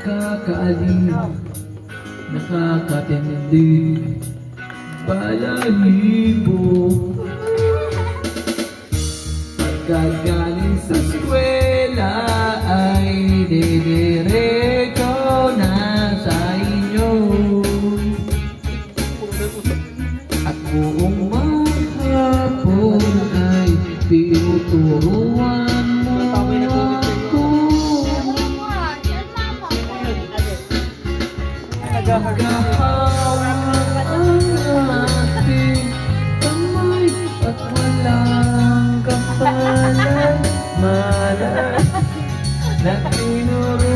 nakakaaliw, nakakatindig, balahibo. Pagkagaling sa eskwela ay didiretso na sa inyo, at buong maghapon ay tinuturuan mo ako. Naghahawak ang ating kamay at walang kapalan, malay na tinuro